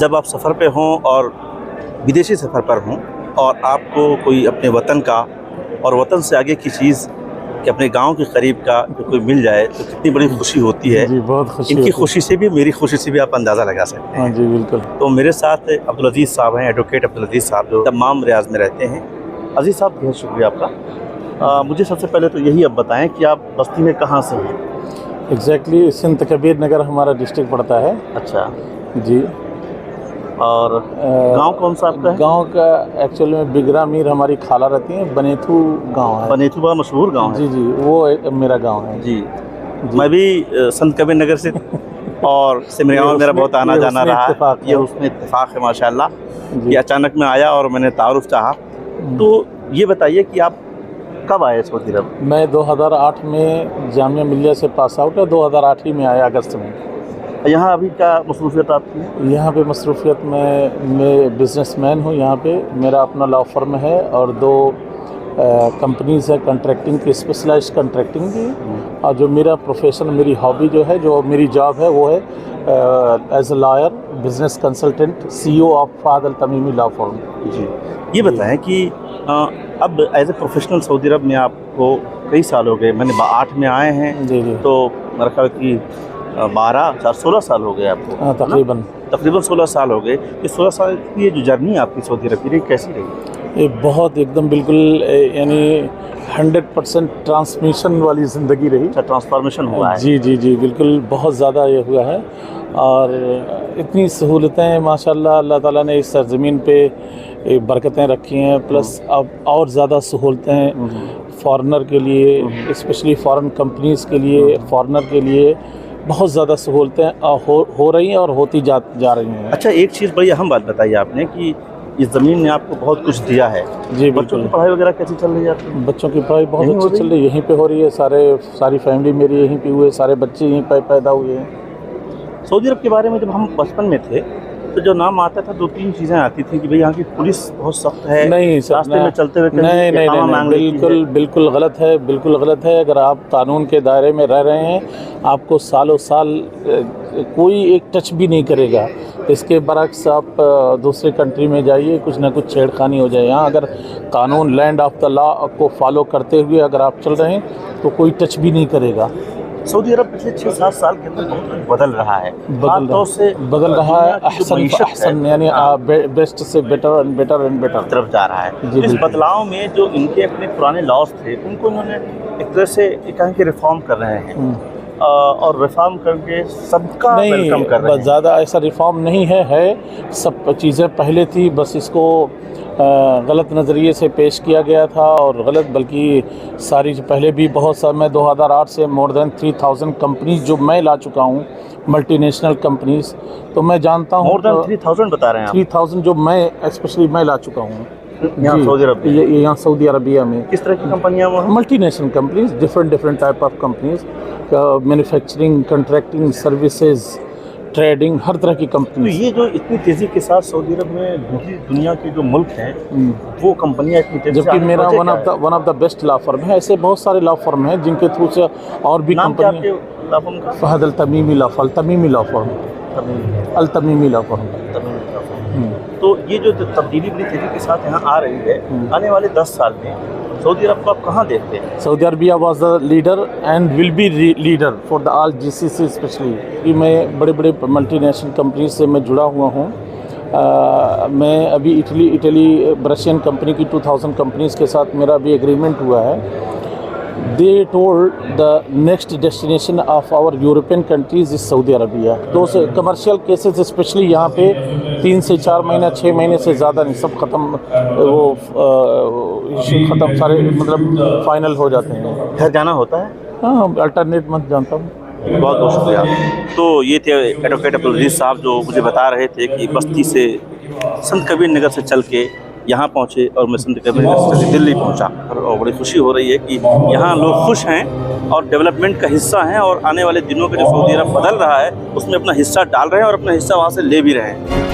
जब आप सफ़र पे हों और विदेशी सफ़र पर हों और आपको कोई अपने वतन का और वतन से आगे की चीज़ कि अपने गांव के करीब का कोई मिल जाए तो कितनी बड़ी खुशी होती है। जी, बहुत खुशी इनकी होती है। खुशी से भी, मेरी खुशी से भी आप अंदाज़ा लगा सकते हैं। हाँ जी, बिल्कुल। तो मेरे साथ अब्दुल अज़ीज़ साहब हैं, एडवोकेट अब्दुल अज़ीज़ साहब, जो दम्माम रियाज़ में रहते हैं। अज़ीज़ साहब, बहुत शुक्रिया आपका। मुझे सबसे पहले तो यही अब बताएं कि आप बस्ती में कहाँ से हैं? एग्जैक्टली सिंध कबीर नगर हमारा डिस्ट्रिक्ट पड़ता है। अच्छा। जी। और गांव कौन सा आपका है? गांव का एक्चुअल में बिगरा मीर हमारी खाला रहती है, बनेथू गांव है। बनेथू बड़ा मशहूर गांव है। जी जी, वो मेरा गांव है। जी, मैं भी संत कबीर नगर से और सिमरिया मेरा बहुत आना जाना रहा है। ये उसमें इत्तेफाक है माशाल्लाह कि अचानक में आया और मैंने तारुफ चाहा। तो ये बताइए कि आप कब आए सऊदी अरब? मैं 2008 में जामिया मिलिया से पास आउट है, 2008 ही में आया अगस्त में। यहाँ अभी क्या मसरूफियत आपकी? यहाँ पे मसरूफियत मैं बिजनेसमैन हूँ। यहाँ पे मेरा अपना लॉ फर्म है और 2 कंपनीज़ है कंट्रैक्टिंग की, स्पेशलाइज्ड कंट्रैक्टिंग की। और जो मेरा प्रोफेशन, मेरी हॉबी जो है, जो मेरी जॉब है, वो है as a lawyer, business consultant, CEO of Fahad Al Tamimi law firm. जी, ये बताएं कि अब एज ए प्रोफेशनल सऊदी अरब में आपको कई साल हो गए। मैंने 8 में आए हैं। जी जी। तो मेरा ख्याल कि 16 साल हो गए आपको। हाँ, तकरीबन 16 साल हो गए। ये 16 साल की ये जो जर्नी आपकी सऊदी अरब की कैसी रही? ये बहुत एकदम बिल्कुल यानी 100% ट्रांसमिशन वाली ज़िंदगी रही। अच्छा, ट्रांसफॉर्मेशन हुआ है। जी जी जी, बिल्कुल बहुत ज़्यादा ये हुआ है। और इतनी सहूलतें माशाल्लाह अल्लाह ताला ने इस सरज़मीन पे बरकतें रखी हैं। प्लस अब और ज़्यादा सहूलतें फॉरेनर के लिए, स्पेशली फॉरेन कंपनीज़ के लिए, फॉरेनर के लिए बहुत ज़्यादा सहूलतें हो रही हैं और होती जा रही हैं। अच्छा, एक चीज़ बड़ी अहम बात बताई आपने कि इस ज़मीन ने आपको बहुत कुछ दिया है। जी, बच्चों की पढ़ाई वगैरह कैसी चल रही है आपकी? बच्चों की पढ़ाई बहुत अच्छी चल रही है, यहीं पे हो रही है। सारी फैमिली मेरी यहीं पे हुए, सारे बच्चे यहीं पे पैदा हुए हैं। सऊदी अरब के बारे में जब हम बचपन में थे तो जो नाम आता था 2-3 चीज़ें आती थी कि भाई यहाँ की पुलिस बहुत सख्त है। नहीं, रास्ते में चलते हुए नहीं, बिल्कुल गलत है, बिल्कुल गलत है। अगर आप कानून के दायरे में रह रहे हैं, आपको सालों साल कोई एक टच भी नहीं करेगा। इसके बरक्स आप दूसरे कंट्री में जाइए, कुछ ना कुछ छेड़खानी हो जाए। यहाँ अगर कानून, लैंड ऑफ द लॉ को फॉलो करते हुए अगर आप चल रहे हैं तो कोई टच भी नहीं करेगा। सऊदी अरब पिछले 6-7 साल के अंदर बहुत कुछ बदल रहा है। बदल रहा है अहसन यानी बेस्ट से बेटर एंड बेटर तरफ जा रहा है। इस बदलाव में जो इनके अपने पुराने लॉज थे उनको इन्होंने एक तरह से कहें कि रिफॉर्म कर रहे हैं और रिफॉर्म करके सबका वेलकम कर रहे हैं। ज़्यादा ऐसा रिफॉर्म नहीं है सब चीज़ें पहले थी, बस इसको गलत नज़रिए से पेश किया गया था। और गलत बल्कि सारी पहले भी बहुत सारा, मैं 2008 से मोर देन 3000 कंपनीज जो मैं ला चुका हूँ, मल्टीनेशनल कंपनीज, तो मैं जानता हूँ। मोर देन 3000 बता रहे हैं आप? 3000 जो मैं स्पेशली मैं ला चुका हूँ यहाँ सऊदी अरबिया में। किस तरह की कंपनियाँ? Multinational companies, different type of companies, manufacturing, contracting, services, trading, हर तरह की कंपनी। तो ये जो इतनी तेज़ी के साथ सऊदी अरब में दूसरी दुनिया के जो मुल्क हैं वो कंपनियाँ इतनी तेज़ी, जबकि मेरा one of the best law firm है। ऐसे बहुत सारे लॉ फर्म हैं जिनके थ्रू से और भी company. Fahad Al Tamimi law firm, अल तमीमी लॉ फर्म। तो ये जो तब्दीली बड़ी तेज़ी के साथ यहाँ आ रही है, आने वाले 10 साल में सऊदी अरब को आप कहाँ देखते हैं? Saudi Arabia was the leader and will be leader for the all GCC specially. कि मैं बड़े मल्टीनेशनल कंपनीज से मैं जुड़ा हुआ हूँ। मैं अभी इटली रशियन कंपनी की 2000 कंपनीज के साथ मेरा अभी एग्रीमेंट हुआ है। They told the next destination of our European countries is Saudi Arabia। तो कमर्शियल केसेस स्पेशली यहाँ पे 3 से 4 महीना, 6 महीने से ज़्यादा नहीं, सब ख़त्म, वो इशू ख़त्म, सारे मतलब फाइनल हो जाते हैं। घर जाना होता है? हाँ, अल्टरनेट मत जानता हूँ। बहुत बहुत शुक्रिया। तो ये थे एडवोकेट अब्दुल अज़ीज़ साहब जो मुझे बता रहे थे कि बस्ती से संत कबीर नगर से चल के यहाँ पहुँचे और मैं संत कबीर नगर से दिल्ली पहुँचा। और बड़ी खुशी हो रही है कि यहाँ लोग खुश हैं और डेवलपमेंट का हिस्सा हैं और आने वाले दिनों में जो सऊदी अरब बदल रहा है उसमें अपना हिस्सा डाल रहे हैं और अपना हिस्सा वहाँ से ले भी रहे हैं।